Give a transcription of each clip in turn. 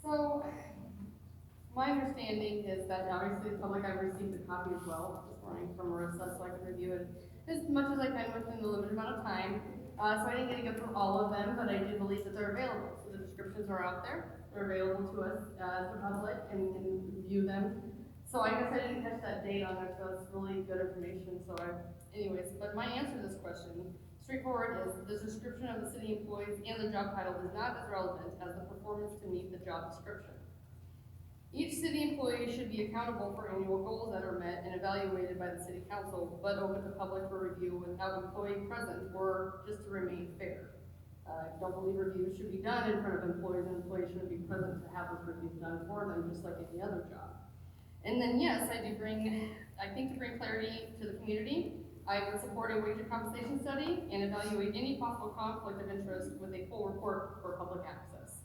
So, my understanding is that obviously the public, I've received a copy as well this morning from Marissa, so I can review it as much as I can within the limited amount of time. So I didn't get to go through all of them, but I do believe that they're available. So the descriptions are out there. They're available to us, the public, and we can view them. So I guess I didn't catch that date on there, so it's really good information. Anyways, but my answer to this question, straightforward, is the description of the city employees and the job title is not as relevant as the performance to meet the job description. Each city employee should be accountable for annual goals that are met and evaluated by the city council, but open to public for review without employee present or just to remain fair. I don't believe reviews should be done in front of employees, and employees shouldn't be present to have those reviews done for them, just like any other job. And then yes, I think to bring clarity to the community, I would support a wage and compensation study and evaluate any possible conflict of interest with a full report for public access.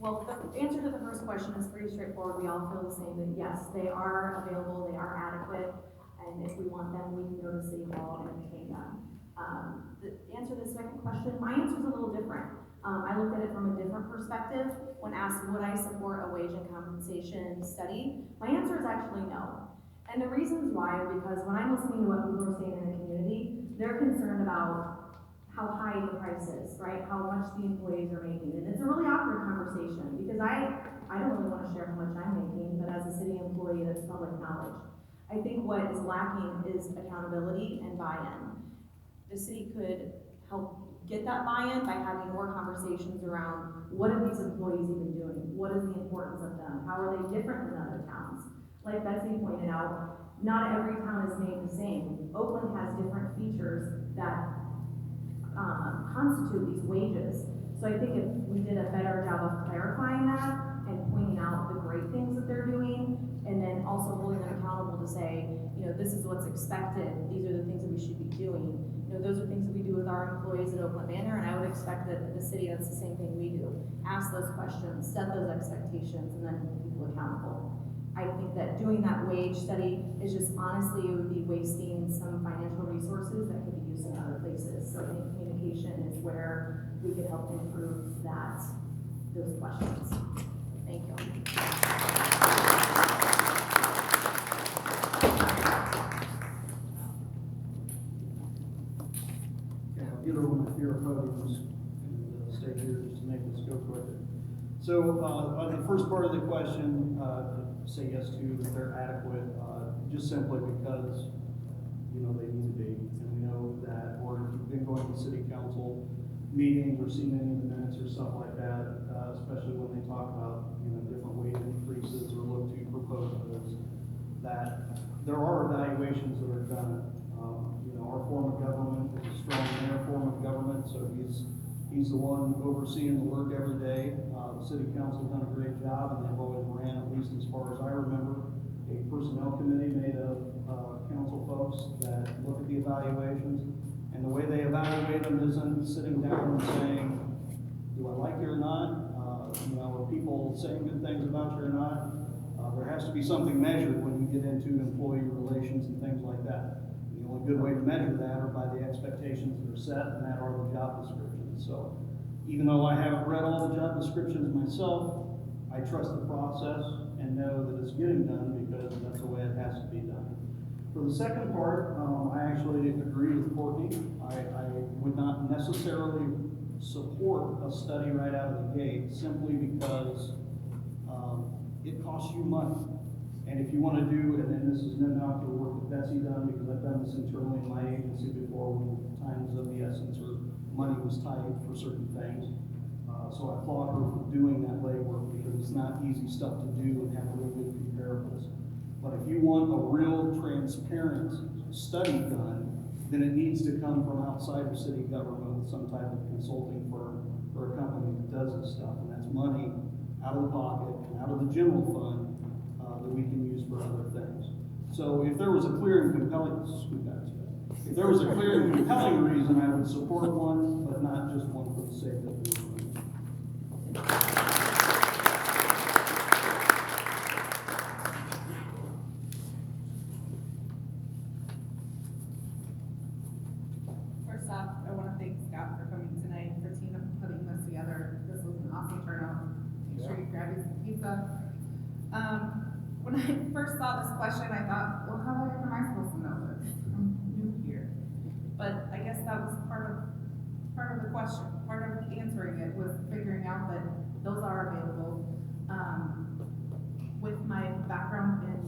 Well, the answer to the first question is pretty straightforward. We all feel the same, that yes, they are available, they are adequate, and if we want them, we can go to City Hall and obtain them. The answer to the second question, my answer is a little different. I looked at it from a different perspective. When asked, would I support a wage and compensation study? My answer is actually no. And the reasons why are because when I'm listening to what people are saying in the community, they're concerned about how high the price is, right? How much the employees are making. And it's a really awkward conversation because I don't really want to share how much I'm making, but as a city employee, that's public knowledge. I think what is lacking is accountability and buy-in. The city could help get that buy-in by having more conversations around what are these employees even doing? What is the importance of them? How are they different than other towns? Like Betsy pointed out, not every town is made the same. Oakland has different features that constitute these wages. So I think if we did a better job of clarifying that and pointing out the great things that they're doing, and then also holding them accountable to say, this is what's expected, these are the things that we should be doing. Those are things that we do with our employees at Oakland Manor, and I would expect that in the city, that's the same thing we do. Ask those questions, set those expectations, and then hold people accountable. I think that doing that wage study is just honestly, it would be wasting some financial resources that could be used in other places. So I think communication is where we could help improve those questions. Thank you. Yeah, I'll give everyone a fear of podiums and stay here just to make this go quicker. So on the first part of the question, say yes to that they're adequate, just simply because they need to be, and we know that, or if you've been going to city council meetings or seen any of the minutes or stuff like that, especially when they talk about different wage increases or look to propose those, that there are evaluations that are done. Our form of government is a strong mayor form of government, so he's the one overseeing the work every day. The city council's done a great job, and they've always ran, at least as far as I remember, a personnel committee made of council folks that look at the evaluations. And the way they evaluate them isn't sitting down and saying, do I like you or not? Are people saying good things about you or not? There has to be something measured when you get into employee relations and things like that. The only good way to measure that are by the expectations that are set, and that are the job descriptions. So even though I haven't read all the job descriptions myself, I trust the process and know that it's getting done because that's the way it has to be done. For the second part, I actually agree with Courtney. I would not necessarily support a study right out of the gate simply because it costs you money. And if you want to do, and then this is no knock to the work that Betsy done, because I've done this internally in my agency before when times of the essence or money was tight for certain things. So I applaud her for doing that legwork because it's not easy stuff to do and have really good comparables. But if you want a real transparent study done, then it needs to come from outside of city government with some type of consulting firm or a company that does this stuff. And that's money out of the pocket and out of the general fund that we can use for other things. So if there was a clear and compelling, if there was a clear and compelling reason, I would support one, but not just one for the sake of doing it. Lisa. When I first saw this question, I thought, well, how the heck am I supposed to know this? I'm new here. But I guess that was part of the question, part of answering it was figuring out that those are available. With my background in,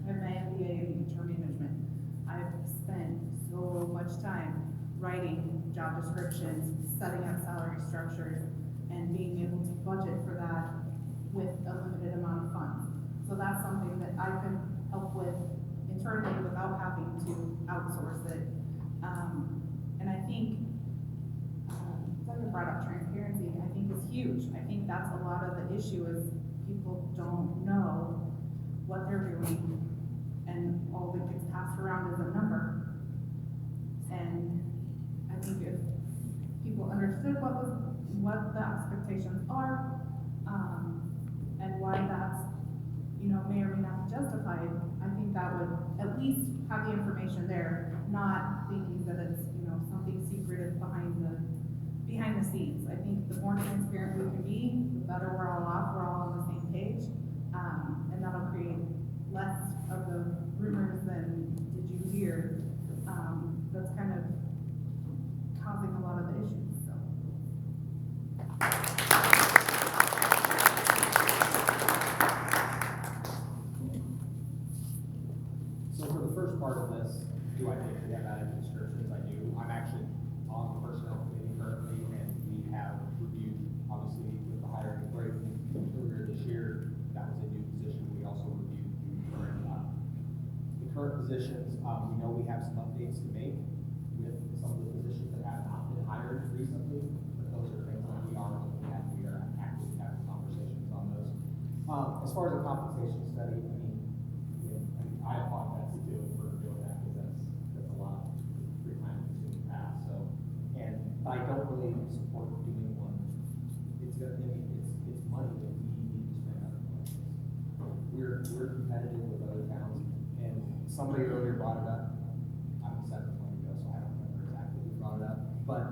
I have my MBA in HR management. I've spent so much time writing job descriptions, setting up salary structures, and being able to budget for that with a limited amount of funds. So that's something that I can help with internally without having to outsource it. And I think, Doug brought up transparency, I think is huge. I think that's a lot of the issue is people don't know what they're doing and all that gets passed around is a number. And I think if people understood what the expectations are, and why that's, may or may not be justified, I think that would at least have the information there, not thinking that it's, something secretive behind the scenes. I think the more transparent we can be, the better we're all off, we're all on the same page, and that'll create less of the rumors than did you hear, that's kind of causing a lot of the issues, so. So for the first part of this, do I think we have added descriptions? I do. I'm actually on the personnel committee currently, and we have reviewed, obviously, with the hiring break earlier this year, that was a new position. We also reviewed the current positions. We know we have some updates to make with some of the positions that have not been hired recently, but those are things that we are looking at. We are actively having conversations on those. As far as the compensation study, I apologize to for doing that because that's a lot of free time consuming past. So, but I don't really support doing one. It's money that we need to spend on places. We're competitive with other towns, and somebody earlier brought it up. I'm 7 ago, so I don't remember exactly who brought it up, but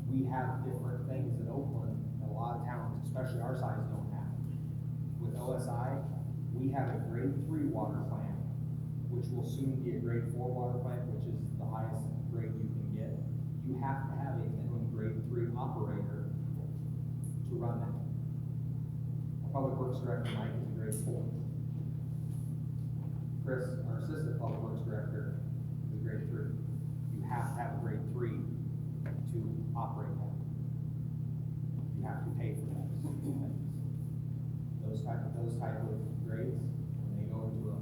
we have different things in Oakland that a lot of towns, especially our size, don't have. With OSI, we have a grade 3 water plant, which will soon be a grade 4 water plant, which is the highest grade you can get. You have to have a minimum grade 3 operator to run that. Our public works director, Mike, is a grade 4. Chris, our assistant public works director, is a grade 3. You have to have a grade 3 to operate that. You have to pay for that. Those type of grades, when they go into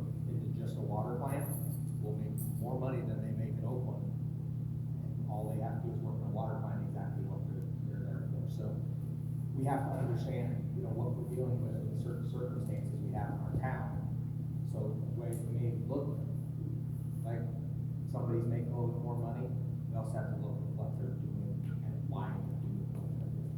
just a water plant, will make more money than they make in Oakland. And all they have to do is work in a water plant exactly what they're there for. So we have to understand, what we're dealing with in certain circumstances we have in our town. So ways we may look like somebody's making a little bit more money, we also have to look at what they're doing and why they're doing what they're doing.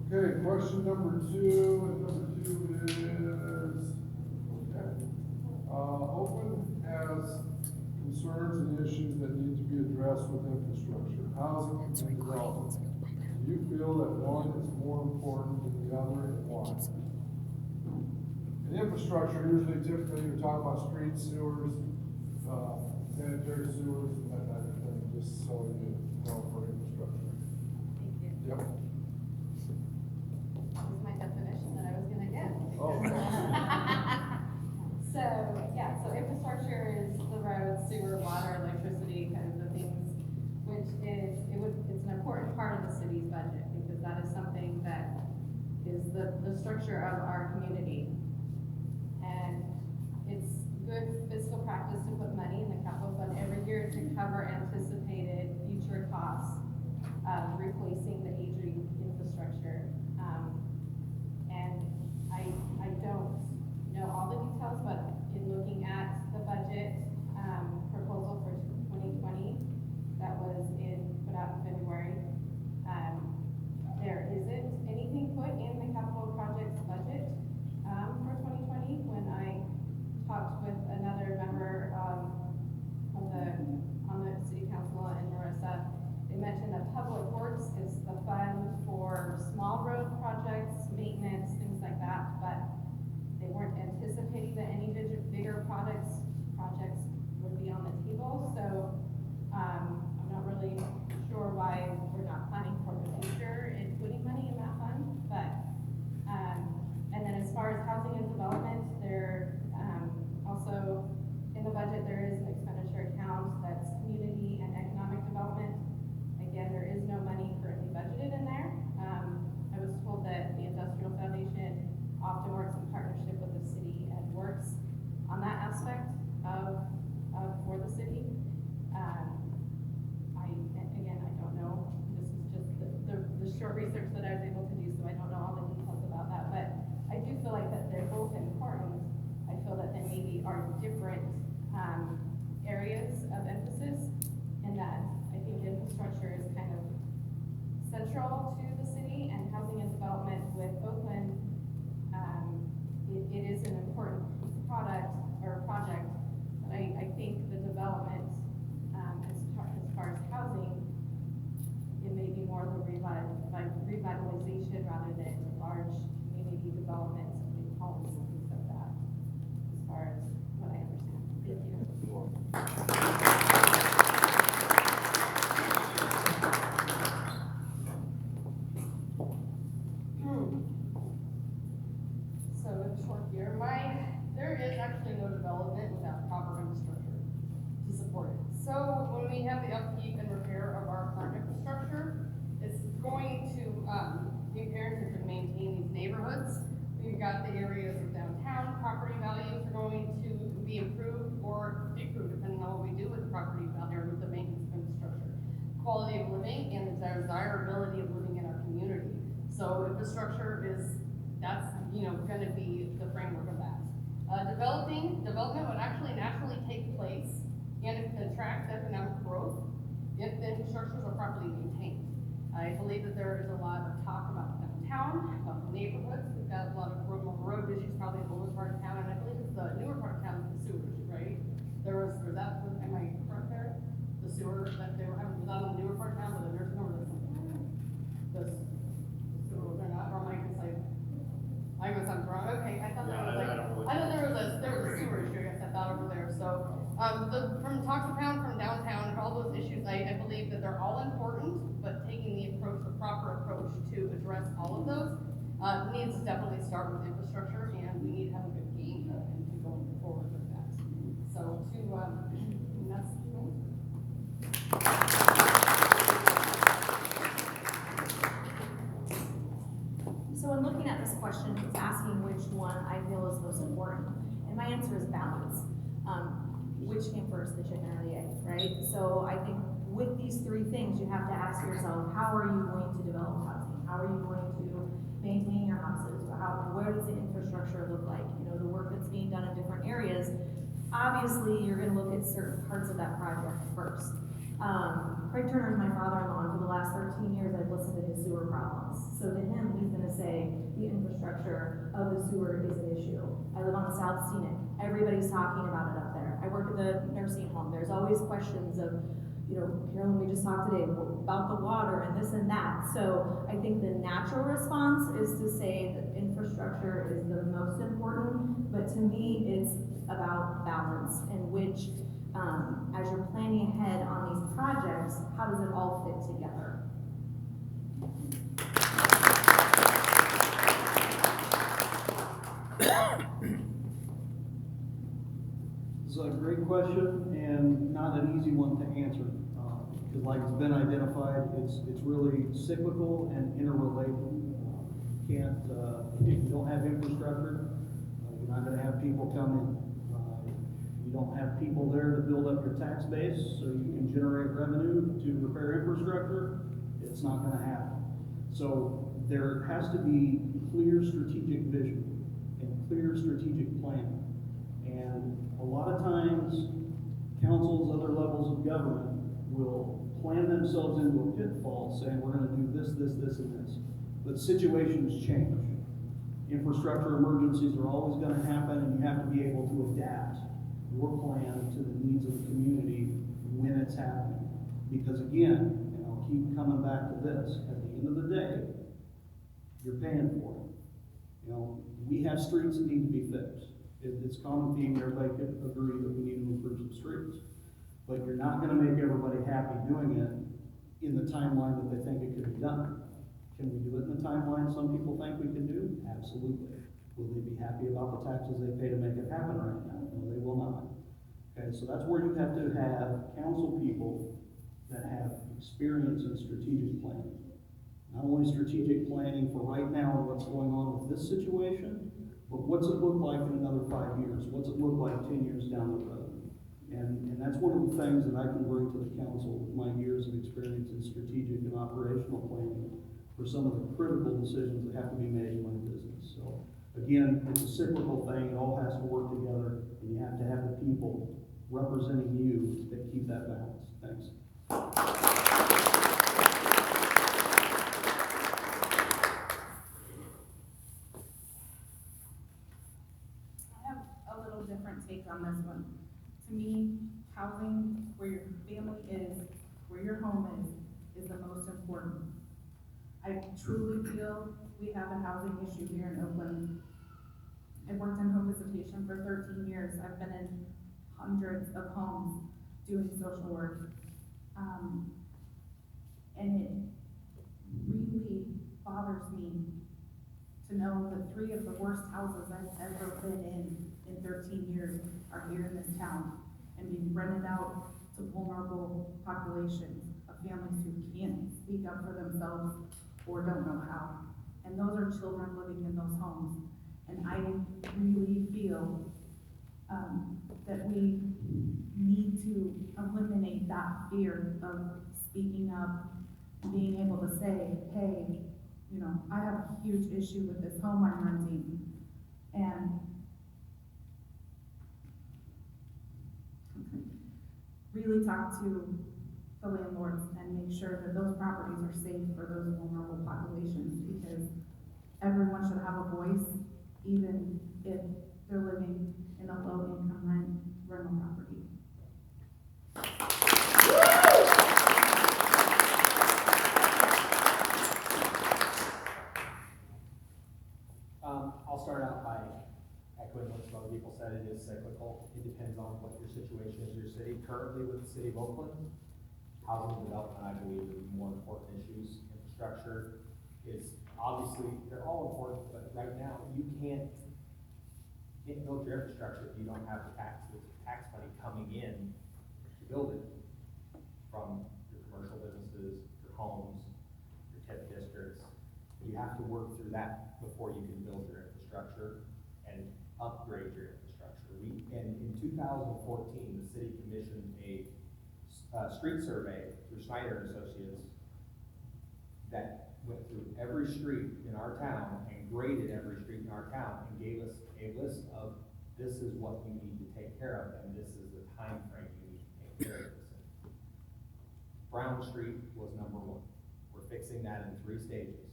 Okay, question number 2, and number 2 is, Oakland has concerns and issues that need to be addressed with infrastructure, housing, and development. Do you feel that one is more important than the other, and why? In infrastructure, typically, you're talking about streets, sewers, sanitary sewers, and that type of thing, just so you know for infrastructure. Thank you. Yep. That was my definition that I was gonna get. Oh. So infrastructure is the roads, sewer, water, electricity, kind of the things, which is, it's an important part of the city's budget, because that is something that is the structure of our community. And it's good fiscal practice to put money in the capital fund every year to cover anticipated future costs of replacing the aging infrastructure. And I don't know all the details, but in looking at the budget proposal for 2020 that was put out in February, there isn't anything put in the capital projects budget short research that I was able to do, so I don't know all the details about that, but I do feel like that they're both important. I feel that they maybe are different, areas of emphasis, and that I think infrastructure is kind of central to the city, and housing and development with Oakland, it is an important product or project, but I think the development, as far as housing, it may be more of a revitalization rather than large community developments of new homes and things like that, as far as what I understand. Thank you. So in short here, there is actually no development without proper infrastructure to support it. So when we have the upkeep and repair of our current infrastructure, it's going to be imperative to maintain these neighborhoods. We've got the areas of downtown, property values are going to be improved or decreased depending on what we do with the property value or with the maintenance of infrastructure. Quality of living and the desirability of living in our community. So infrastructure that's gonna be the framework of that. Development would actually naturally take place and it attracts economic growth if the infrastructures are properly maintained. I believe that there is a lot of talk about downtown, about the neighborhoods. We've got a lot of road issues probably in the older part of town, and I believe it's the newer part of town with the sewers, right? Am I correct there? The sewer that they were having, was that in the newer part of town, but the nursing home, the sewer, they're not, or am I just like, I guess I'm wrong, okay, I thought there was I thought there was a sewer issue, I guess I thought over there, so, from Toxapound, from downtown, for all those issues, I believe that they're all important, but taking the proper approach to address all of those, needs to definitely start with infrastructure, and we need to have a good game plan to going forward with that. So, and that's, So in looking at this question, it's asking which one I feel is most important, and my answer is balance. Which came first, the chicken or the egg, right? So I think with these three things, you have to ask yourself, how are you going to develop housing? How are you going to maintain your houses? Where does the infrastructure look like? The work that's being done in different areas. Obviously, you're gonna look at certain parts of that project first. Craig Turner is my father-in-law, and for the last 13 years, I've listened to his sewer problems. So to him, he's gonna say the infrastructure of the sewer is an issue. I live on the South Scenic. Everybody's talking about it up there. I work at the nursing home. There's always questions of, Carolyn, we just talked today about the water and this and that. So I think the natural response is to say that infrastructure is the most important, but to me, it's about balance and which, as you're planning ahead on these projects, how does it all fit together? This is a great question and not an easy one to answer. Because like it's been identified, it's really cyclical and interrelated. If you don't have infrastructure, you're not gonna have people come in. You don't have people there to build up your tax base so you can generate revenue to repair infrastructure, it's not gonna happen. So there has to be clear strategic vision and clear strategic planning. And a lot of times, councils, other levels of government will plan themselves into a pitfall saying, we're gonna do this, this, this, and this. But situations change. Infrastructure emergencies are always gonna happen, and you have to be able to adapt your plan to the needs of the community when it's happening. Because again, and I'll keep coming back to this, at the end of the day, you're paying for it. We have streets that need to be fixed. It's common theme, everybody could agree that we need to improve some streets. But you're not gonna make everybody happy doing it in the timeline that they think it could be done. Can we do it in the timeline some people think we can do? Absolutely. Will they be happy about the taxes they pay to make it happen right now? No, they will not. Okay, so that's where you have to have council people that have experience in strategic planning. Not only strategic planning for right now and what's going on with this situation, but what's it look like in another 5 years? What's it look like 10 years down the road? And that's one of the things that I can bring to the council with my years of experience in strategic and operational planning, for some of the critical decisions that have to be made in my business. So again, it's a cyclical thing, it all has to work together, and you have to have the people representing you that keep that balance. Thanks. I have a little different take on this one. To me, housing where your family is, where your home is the most important. I truly feel we have a housing issue here in Oakland. I've worked in home visitation for 13 years. I've been in hundreds of homes doing social work. And it really bothers me to know that 3 of the worst houses I've ever been in 13 years are here in this town and being rented out to vulnerable populations of families who can't speak up for themselves or don't know how. And those are children living in those homes. And I really feel that we need to eliminate that fear of speaking up, being able to say, hey, you know, I have a huge issue with this home I'm renting, and really talk to the landlords and make sure that those properties are safe for those vulnerable populations, because everyone should have a voice, even if they're living in a low-income rental property. I'll start out by echoing what some other people said. It is cyclical. It depends on what your situation is, your city. Currently with the city of Oakland, housing development, I believe, is more important issues. Infrastructure is obviously, they're all important, but right now you can't build your infrastructure if you don't have the tax money coming in to build it from your commercial businesses, your homes, your TIF districts. You have to work through that before you can build your infrastructure and upgrade your infrastructure. And in 2014, the city commissioned a street survey through Snyder and Associates that went through every street in our town and graded every street in our town and gave us a list of this is what you need to take care of and this is the time frame you need to take care of this in. Brown Street was number 1. We're fixing that in 3 stages,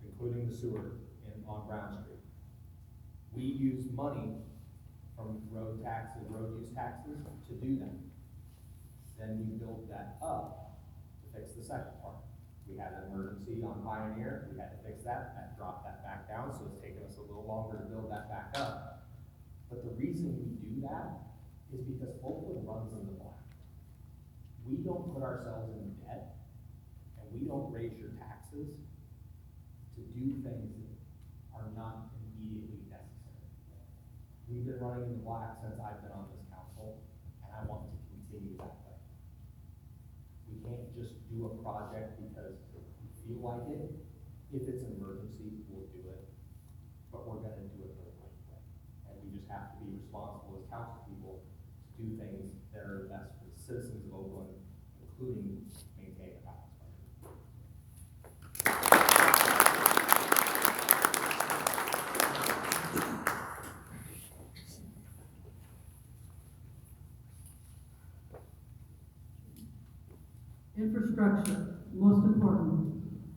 including the sewer on Brown Street. We use money from road taxes, road use taxes to do that. Then we built that up to fix the second part. We had an emergency on Pioneer, we had to fix that dropped that back down, so it's taken us a little longer to build that back up. But the reason we do that is because Oakland runs in the black. We don't put ourselves in debt, and we don't raise your taxes to do things that are not immediately necessary. We've been running in the black since I've been on this council, and I want to continue that way. We can't just do a project because we feel like it. If it's an emergency, we'll do it, but we're gonna do it the right way. And we just have to be responsible as council people to do things that are best for the citizens of Oakland, including maintaining a balanced budget. Infrastructure, most important.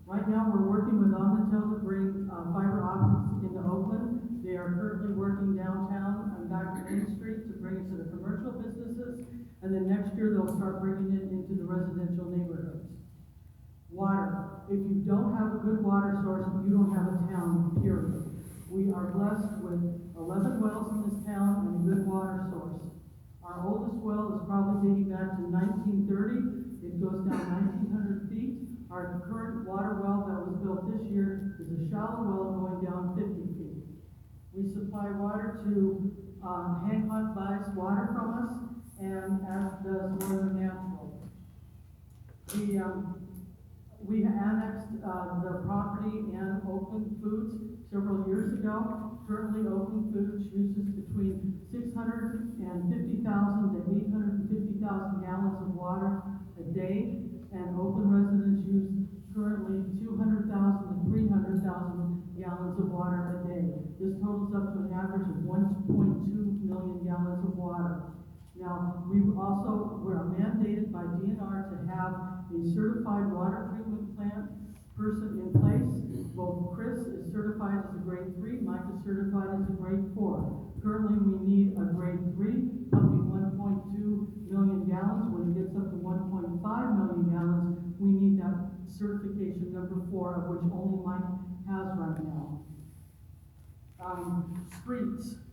Right now, we're working with Onatel to bring fiber optics into Oakland. They are currently working downtown on Dr. Main Street to bring it to the commercial businesses, and then next year they'll start bringing it into the residential neighborhoods. Water. If you don't have a good water source, you don't have a town, period. We are blessed with 11 wells in this town and a good water source. Our oldest well is probably dating back to 1930. It goes down 1,900 feet. Our current water well that was built this year is a shallow well going down 50 feet. We supply water to, Hancock buys water from us, and as does Northern Natural. We annexed the property in Oakland Foods several years ago. Currently, Oakland Foods uses between 650,000 to 850,000 gallons of water a day, and Oakland residents use currently 200,000 to 300,000 gallons of water a day. This totals up to an average of 1.2 million gallons of water. Now, we're mandated by DNR to have a certified water treatment plant person in place. Both Chris is certified as a grade 3, Mike is certified as a grade 4. Currently, we need a grade 3, pumping 1.2 million gallons. When it gets up to 1.5 million gallons, we need that certification number 4, of which only Mike has right now. Streets.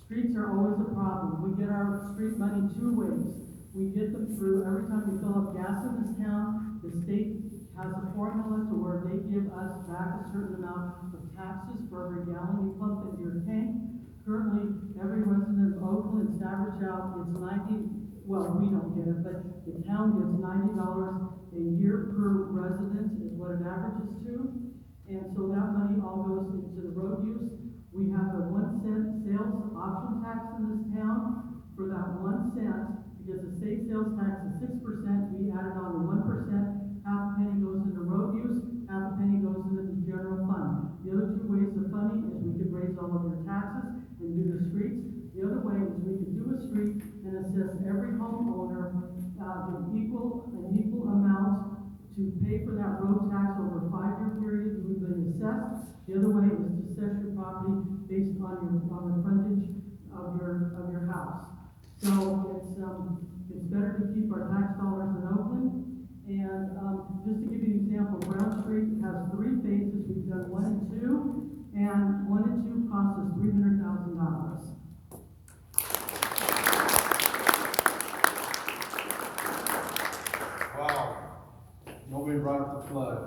Streets are always a problem. We get our street money 2 ways. We get them through, every time we fill up gas in this town, the state has a formula to where they give us back a certain amount of taxes for every gallon you pump into your tank. Currently, every resident of Oakland, it's averaged out, it's well, we don't get it, but the town gets $90 a year per resident is what it averages to. And so that money all goes into the road use. We have a 1 cent sales option tax in this town. For that 1 cent, because the state sales tax is 6%, we added on the 1%, half a penny goes into road use, half a penny goes into the general fund. The other 2 ways of funding is we could raise all of your taxes and do the streets. The other way is we could do a street and assess every homeowner an equal amount to pay for that road tax over a 5-year period. We've been assessed. The other way is to assess your property based on the frontage of your house. So it's better to keep our tax dollars in Oakland. And just to give you an example, Brown Street has 3 phases. We've done 1 and 2, and 1 and 2 cost us $300,000. Wow, nobody brought up the flood.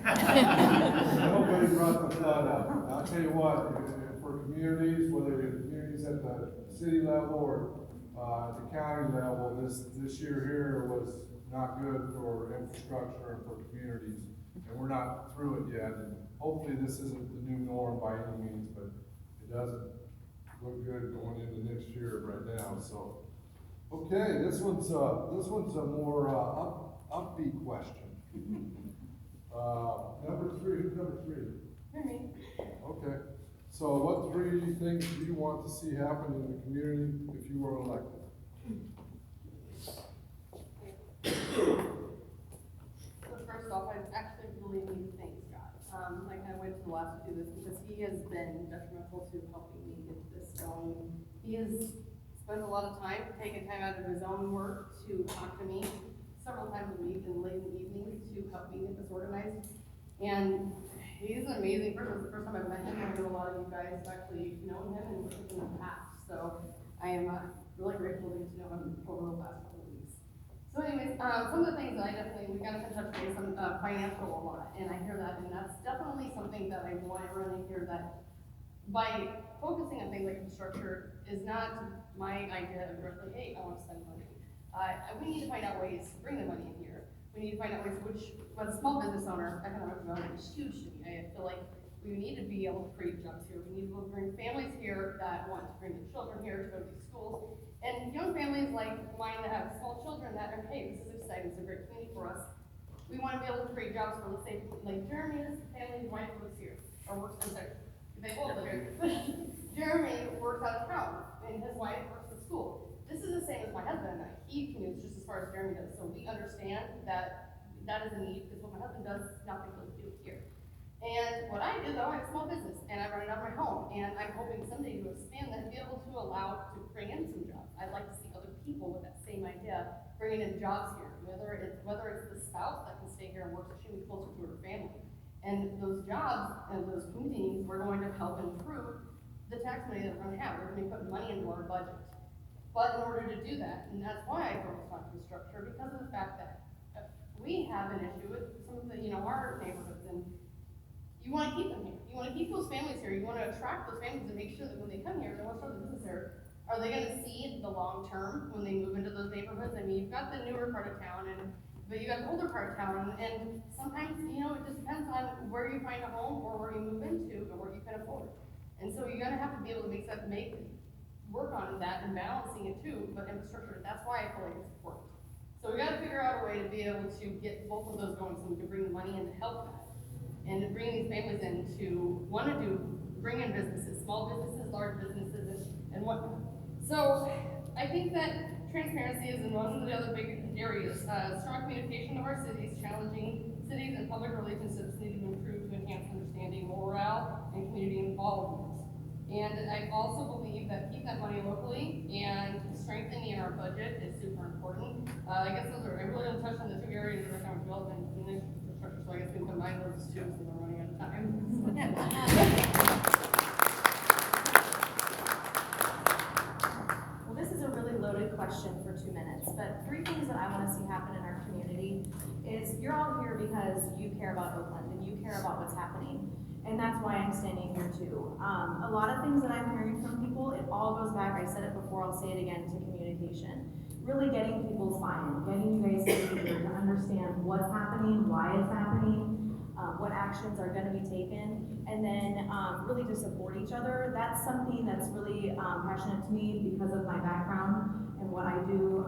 Nobody brought the flood up. I'll tell you what, for communities, whether you're communities at the city level or at the county level, this year here was not good for infrastructure and for communities. And we're not through it yet, and hopefully this isn't the new norm by any means, but it doesn't look good going into next year right now, so. Okay, this one's a more upbeat question. Number 3, who's number 3? Me. Okay, so what 3 things do you want to see happen in the community if you were elected? So first off, I actually really need to thank Scott. Like I went to the last to do this because he has been detrimental to helping me get this going. He has spent a lot of time, taking time out of his own work to talk to me several times a week and late in the evenings to help me get this organized. And he's an amazing person. It's the first time I've met him. I know a lot of you guys actually know him and worked with him in the past. So I am really grateful to get to know him over the last couple of weeks. So anyways, some of the things that we got to touch base on financial a lot, and I hear that, and that's definitely something that I want everyone to hear, that by focusing on things like infrastructure is not my idea of directly, hey, I want to spend money. We need to find out ways to bring the money in here. We need to find out ways which, as a small business owner, economic development is huge to me. I feel like we need to be able to create jobs here. We need to be able to bring families here that want to bring their children here to go to these schools. And young families like mine that have small children that are, hey, this is exciting, it's a great community for us. We want to be able to create jobs for, let's say, like Jeremy's family, his wife lives here, or works in there. They both live here. Jeremy works out of town, and his wife works at school. This is the same as my husband and I. He commutes just as far as Jeremy does, so we understand that that is a need, because what my husband does, nothing really to do here. And what I do, though, I have a small business, and I run it out of my home, and I'm hoping someday to expand that, be able to allow to bring in some jobs. I'd like to see other people with that same idea bringing in jobs here, whether it's the spouse that can stay here and work, so she can be closer to her family. And those jobs and those communities, we're going to help improve the tax money that we're going to have. We're going to be putting money into our budget. But in order to do that, and that's why I focus on infrastructure, because of the fact that we have an issue with some of the, our neighborhoods, and you want to keep them here. You want to keep those families here. You want to attract those families and make sure that when they come here, they want to start the business here. Are they going to see the long term when they move into those neighborhoods? I mean, you've got the newer part of town, but you got the older part of town, and sometimes, it just depends on where you find a home or where you move into or where you can afford. And so you're gonna have to be able to work on that and balancing it too, but infrastructure, that's why I feel like it's important. So we gotta figure out a way to be able to get both of those going, so we can bring the money in to help that. And to bring these families in to bring in businesses, small businesses, large businesses, and whatnot. So, I think that transparency is one of the other big areas. Strong communication of our cities, challenging cities and public relationships need to improve to enhance understanding, morale, and community involvement. And I also believe that keep that money locally and strengthening our budget is super important. I guess I really don't touch on the two areas of economic development and community infrastructure, so I guess we can combine those two since we're running out of time. Well, this is a really loaded question for 2 minutes, but 3 things that I want to see happen in our community is you're all here because you care about Oakland and you care about what's happening. And that's why I'm standing here too. A lot of things that I'm hearing from people, it all goes back, I said it before, I'll say it again, to communication. Really getting people's buy-in, getting you guys to understand what's happening, why it's happening, what actions are gonna be taken, and then really to support each other. That's something that's really passionate to me because of my background and what I do.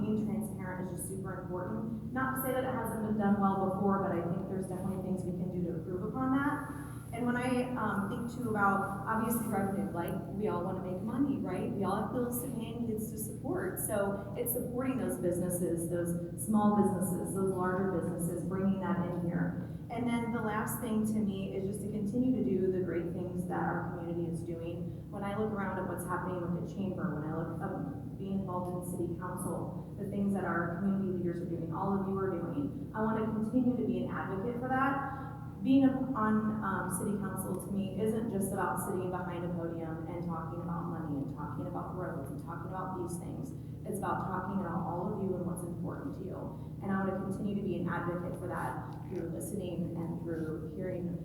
Being transparent is just super important. Not to say that it hasn't been done well before, but I think there's definitely things we can do to improve upon that. And when I think too about, obviously revenue, like we all want to make money, right? We all have bills to pay and kids to support. So it's supporting those businesses, those small businesses, those larger businesses, bringing that in here. And then the last thing to me is just to continue to do the great things that our community is doing. When I look around at what's happening with the chamber, when I look at being involved in city council, the things that our community leaders are doing, all of you are doing, I want to continue to be an advocate for that. Being on city council to me isn't just about sitting behind a podium and talking about money and talking about roads and talking about these things. It's about talking about all of you and what's important to you. And I want to continue to be an advocate for that through listening and through hearing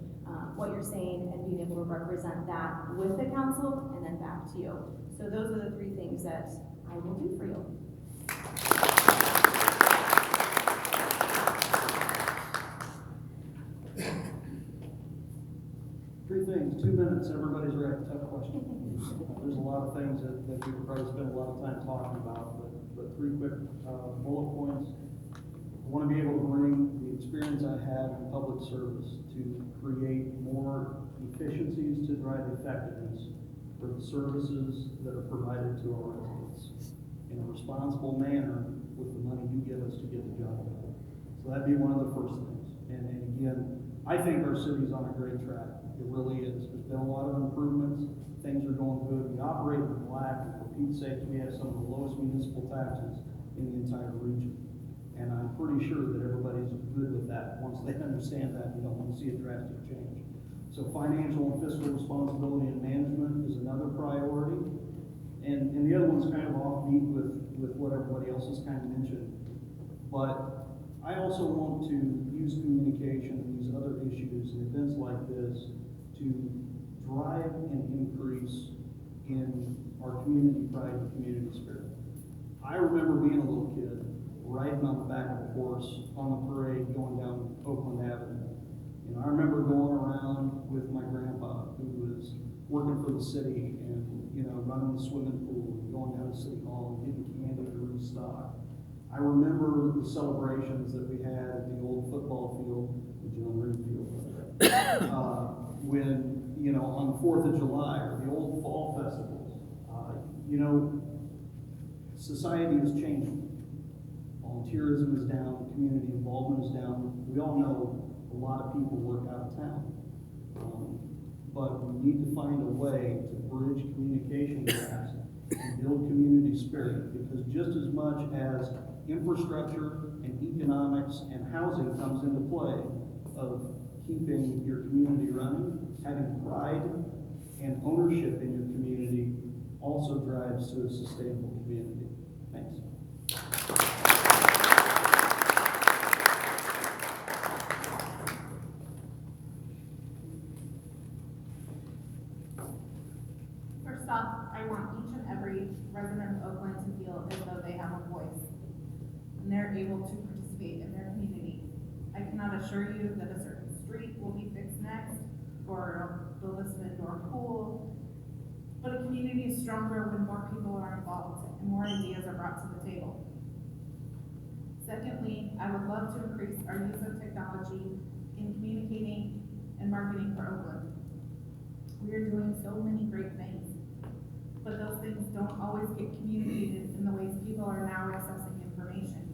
what you're saying and being able to represent that with the council and then back to you. So those are the 3 things that I will do for you. 3 things, 2 minutes, everybody's right, tough question. There's a lot of things that we could probably spend a lot of time talking about, but 3 quick bullet points. I want to be able to bring the experience I have in public service to create more efficiencies to drive effectiveness for the services that are provided to our residents in a responsible manner with the money you give us to get the job done. So that'd be one of the first things. And again, I think our city's on a great track. It really is. There's been a lot of improvements. Things are going good. We operate in black, and for Pete's sake, we have some of the lowest municipal taxes in the entire region. And I'm pretty sure that everybody's good with that. Once they understand that, you don't want to see a drastic change. So financial and fiscal responsibility and management is another priority. And the other one's kind of offbeat with what everybody else has kind of mentioned. But I also want to use communication and these other issues and events like this to drive an increase in our community pride and community spirit. I remember being a little kid, riding on the back of a horse on the parade going down Oakland Avenue. You know, I remember going around with my grandpa who was working for the city and, you know, running the swimming pool and going down to City Hall and getting candy to restock. I remember the celebrations that we had at the old football field, the John Reed Field, when, you know, on the 4th of July, or the old fall festivals. You know, society is changing. Volunteerism is down, community involvement is down. We all know a lot of people work out of town. But we need to find a way to bridge communication gaps and build community spirit, because just as much as infrastructure and economics and housing comes into play of keeping your community running, having pride and ownership in your community also drives to a sustainable community. Thanks. First off, I want each and every resident of Oakland to feel as though they have a voice and they're able to participate in their community. I cannot assure you that a certain street will be fixed next, or the Lisbon Door pool, but a community is stronger when more people are involved and more ideas are brought to the table. I would love to increase our use of technology in communicating and marketing for Oakland. We are doing so many great things, but those things don't always get communicated in the ways people are now accessing information.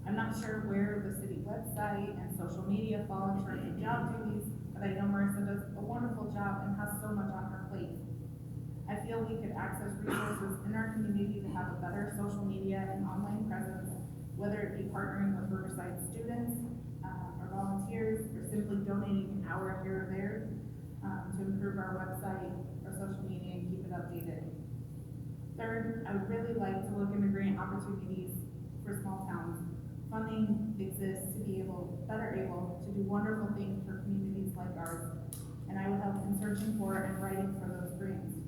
I'm not sure where the city website and social media fall in terms of job duties, but I know Marissa does a wonderful job and has so much on her plate. I feel we could access resources in our community to have a better social media and online presence, whether it be partnering with Riverside students, or volunteers, or simply donating an hour here or there, to improve our website, our social media, and keep it updated. Third, I would really like to look into grant opportunities for small towns. Funding exists to be better able to do wonderful things for communities like ours, and I would help in searching for and writing for those grants.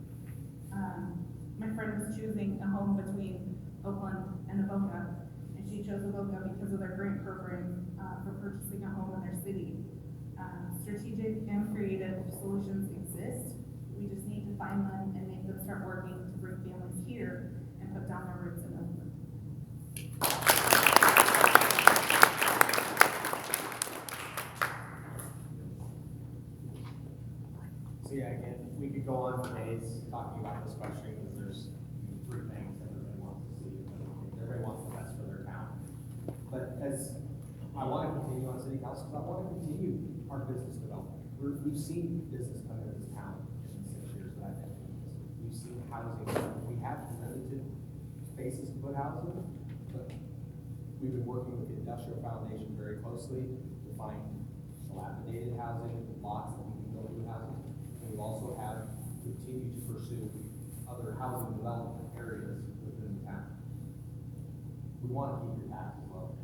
My friend was choosing a home between Oakland and Avoca, and she chose Avoca because of their grant program, for purchasing a home in their city. Strategic and creative solutions exist. We just need to find them and make them start working to bring families here and put down their roots in Oakland. So yeah, again, we could go on for days talking about this question, because there's three things everybody wants to see. Everybody wants the best for their town. But as I want to continue on city council, because I want to continue our business development. We've seen business come into this town in the 6 years that I've been doing this. We've seen housing. We have limited spaces to put housing, but we've been working with the Industrial Foundation very closely to find dilapidated housing, lots that we can build new housing. And we've also had continued to pursue other housing development areas within the town. We want to keep your taxes low.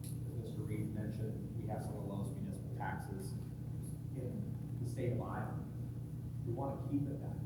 As Mr. Reed mentioned, we have some of the lowest municipal taxes in the state of Iowa. We want to keep it that way.